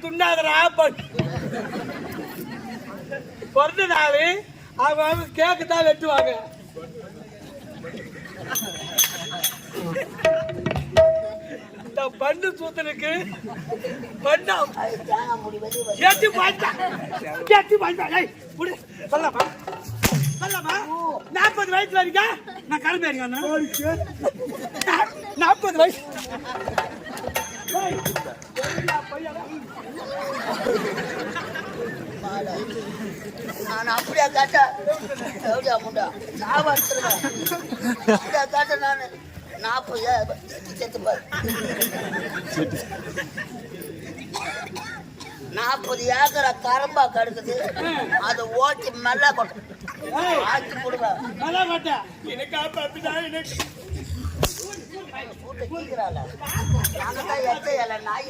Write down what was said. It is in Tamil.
துண்ணாதரா பிறந்த நாள் அவங்க கேக்கு தான் வெட்டுவாங்க. இந்த பண்ணு சூத்தனுக்கு பண்ணா ஏத்தி பாய்ச்சா சொல்லமா சொல்லமா 40 வயசுல இருக்கா நான் கிளம்பி இருக்கேன். 40 வயசு நான் அப்படியா காட்டா எப்படியா முண்டா சாவாடுத்துருவேன். அப்படியா காட்ட நான் 40 செத்துப்பாரு 40 ஏக்கரை கரம்பா கடுக்குது. அதை ஓட்டி நல்லா கொட்டும் ஆக்கி போடுவேன். நல்லா மாட்டேன் எனக்கு அப்படிதான் எனக்கு நாங்க தான் எச்ச நாய்